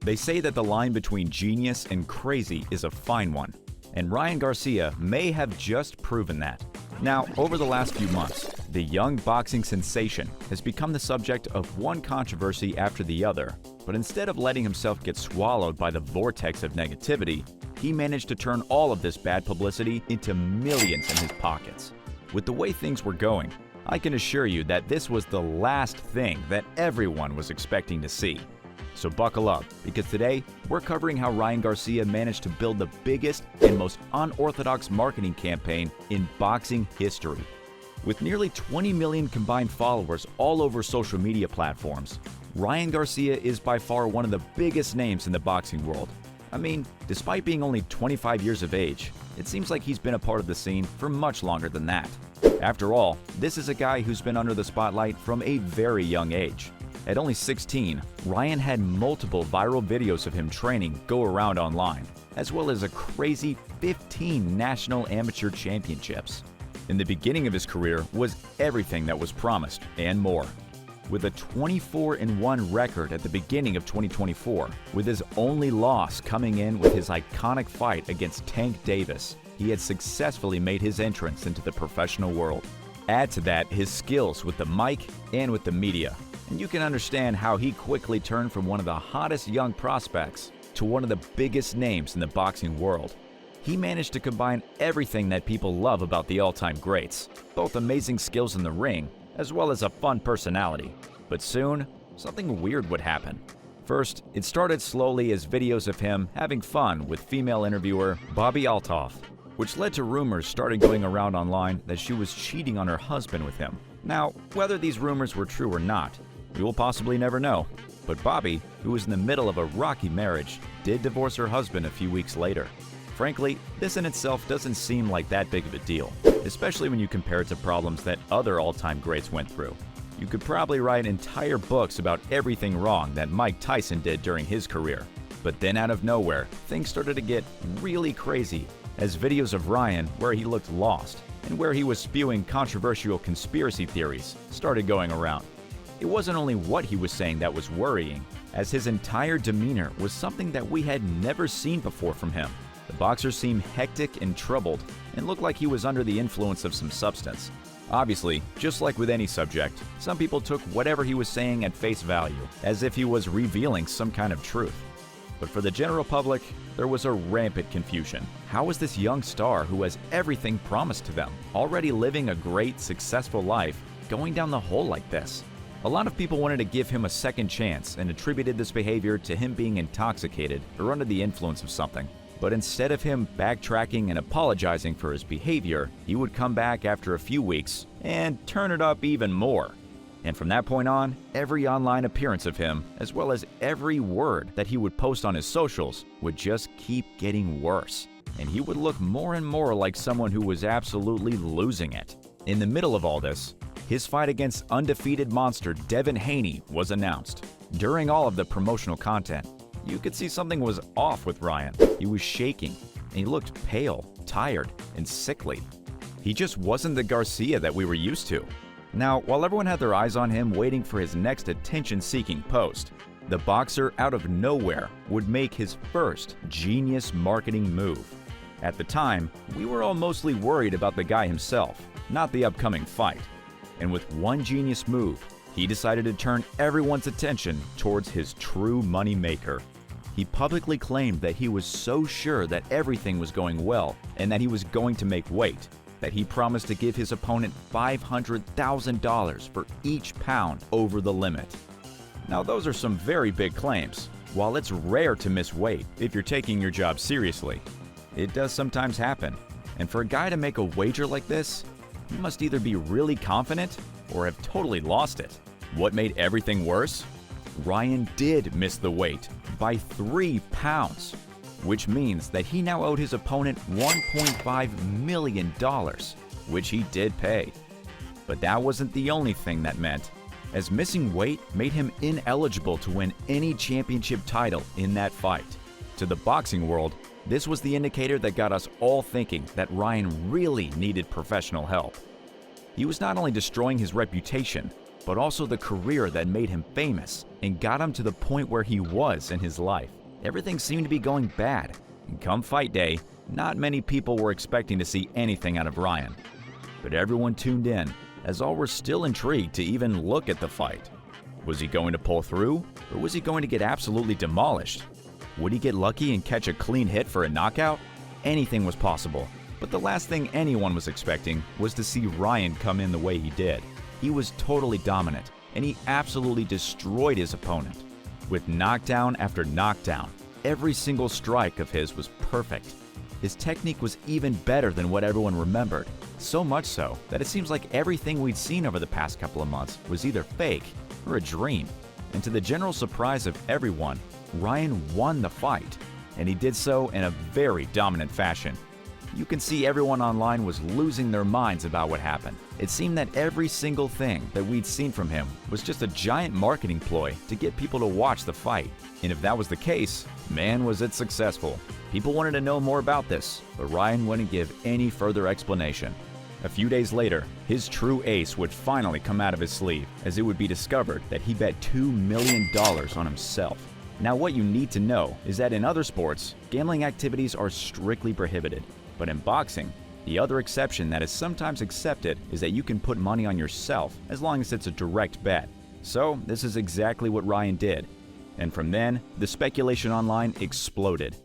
They say that the line between genius and crazy is a fine one, and Ryan Garcia may have just proven that. Now, over the last few months, the young boxing sensation has become the subject of one controversy after the other, but instead of letting himself get swallowed by the vortex of negativity, he managed to turn all of this bad publicity into millions in his pockets. With the way things were going, I can assure you that this was the last thing that everyone was expecting to see. So buckle up, because today we're covering how Ryan Garcia managed to build the biggest and most unorthodox marketing campaign in boxing history. With nearly 20 million combined followers all over social media platforms, Ryan Garcia is by far one of the biggest names in the boxing world. I mean, despite being only 25 years of age, it seems like he's been a part of the scene for much longer than that. After all, this is a guy who's been under the spotlight from a very young age. At only 16, Ryan had multiple viral videos of him training go around online, as well as a crazy 15 national amateur championships. In the beginning of his career was everything that was promised and more. With a 24-1 record at the beginning of 2024, with his only loss coming in with his iconic fight against Tank Davis, he had successfully made his entrance into the professional world. Add to that his skills with the mic and with the media, and you can understand how he quickly turned from one of the hottest young prospects to one of the biggest names in the boxing world. He managed to combine everything that people love about the all-time greats, both amazing skills in the ring, as well as a fun personality. But soon, something weird would happen. First, it started slowly as videos of him having fun with female interviewer Bobby Althoff, which led to rumors started going around online that she was cheating on her husband with him. Now, whether these rumors were true or not, we will possibly never know. But Bobby, who was in the middle of a rocky marriage, did divorce her husband a few weeks later. Frankly, this in itself doesn't seem like that big of a deal, especially when you compare it to problems that other all-time greats went through. You could probably write entire books about everything wrong that Mike Tyson did during his career. But then out of nowhere, things started to get really crazy as videos of Ryan where he looked lost and where he was spewing controversial conspiracy theories started going around. It wasn't only what he was saying that was worrying, as his entire demeanor was something that we had never seen before from him. The boxer seemed hectic and troubled and looked like he was under the influence of some substance. Obviously, just like with any subject, some people took whatever he was saying at face value, as if he was revealing some kind of truth. But for the general public, there was a rampant confusion. How was this young star who has everything promised to them, already living a great, successful life, going down the hole like this? A lot of people wanted to give him a second chance and attributed this behavior to him being intoxicated or under the influence of something. But instead of him backtracking and apologizing for his behavior, he would come back after a few weeks and turn it up even more. And from that point on, every online appearance of him, as well as every word that he would post on his socials, would just keep getting worse. And he would look more and more like someone who was absolutely losing it. In the middle of all this, his fight against undefeated monster Devin Haney was announced. During all of the promotional content, you could see something was off with Ryan. He was shaking, and he looked pale, tired, and sickly. He just wasn't the Garcia that we were used to. Now, while everyone had their eyes on him waiting for his next attention-seeking post, the boxer out of nowhere would make his first genius marketing move. At the time, we were all mostly worried about the guy himself, not the upcoming fight. And with one genius move, he decided to turn everyone's attention towards his true money maker. He publicly claimed that he was so sure that everything was going well and that he was going to make weight, that he promised to give his opponent $500,000 for each pound over the limit. Now, those are some very big claims. While it's rare to miss weight if you're taking your job seriously, it does sometimes happen. And for a guy to make a wager like this, he must either be really confident or have totally lost it. What made everything worse? Ryan did miss the weight by 3 pounds, which means that he now owed his opponent $1.5 million, which he did pay. But that wasn't the only thing that meant, as missing weight made him ineligible to win any championship title in that fight. To the boxing world, this was the indicator that got us all thinking that Ryan really needed professional help. He was not only destroying his reputation, but also the career that made him famous and got him to the point where he was in his life. Everything seemed to be going bad, and come fight day, not many people were expecting to see anything out of Ryan. But everyone tuned in, as all were still intrigued to even look at the fight. Was he going to pull through, or was he going to get absolutely demolished? Would he get lucky and catch a clean hit for a knockout? Anything was possible, but the last thing anyone was expecting was to see Ryan come in the way he did. He was totally dominant, and he absolutely destroyed his opponent. With knockdown after knockdown, every single strike of his was perfect. His technique was even better than what everyone remembered, so much so that it seems like everything we'd seen over the past couple of months was either fake or a dream. And to the general surprise of everyone, Ryan won the fight, and he did so in a very dominant fashion. You can see everyone online was losing their minds about what happened. It seemed that every single thing that we'd seen from him was just a giant marketing ploy to get people to watch the fight. And if that was the case, man, was it successful. People wanted to know more about this, but Ryan wouldn't give any further explanation. A few days later, his true ace would finally come out of his sleeve, as it would be discovered that he bet $2 million on himself. Now, what you need to know is that in other sports, gambling activities are strictly prohibited. But in boxing, the other exception that is sometimes accepted is that you can put money on yourself as long as it's a direct bet. So this is exactly what Ryan did. And from then, the speculation online exploded.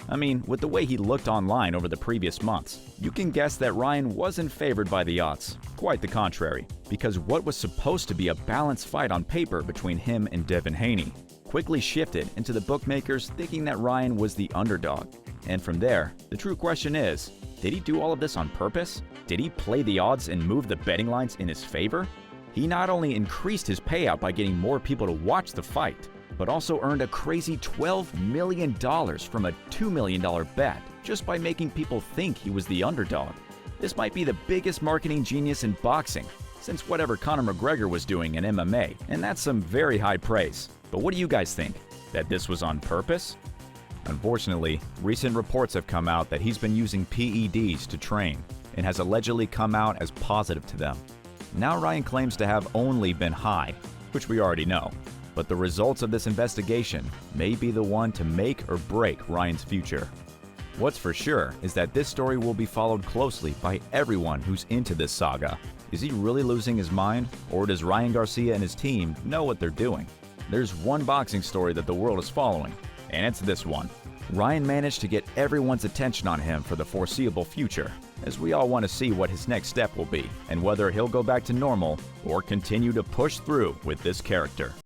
I mean, with the way he looked online over the previous months, you can guess that Ryan wasn't favored by the odds. Quite the contrary, because what was supposed to be a balanced fight on paper between him and Devin Haney quickly shifted into the bookmakers thinking that Ryan was the underdog. And from there, the true question is, did he do all of this on purpose? Did he play the odds and move the betting lines in his favor? He not only increased his payout by getting more people to watch the fight, but also earned a crazy $12 million from a $2 million bet just by making people think he was the underdog. This might be the biggest marketing genius in boxing since whatever Conor McGregor was doing in MMA, and that's some very high praise. But what do you guys think? That this was on purpose? Unfortunately, recent reports have come out that he's been using PEDs to train and has allegedly come out as positive to them. Now Ryan claims to have only been high, which we already know. But the results of this investigation may be the one to make or break Ryan's future. What's for sure is that this story will be followed closely by everyone who's into this saga. Is he really losing his mind, or does Ryan Garcia and his team know what they're doing? There's one boxing story that the world is following, and it's this one. Ryan managed to get everyone's attention on him for the foreseeable future, as we all want to see what his next step will be, and whether he'll go back to normal or continue to push through with this character.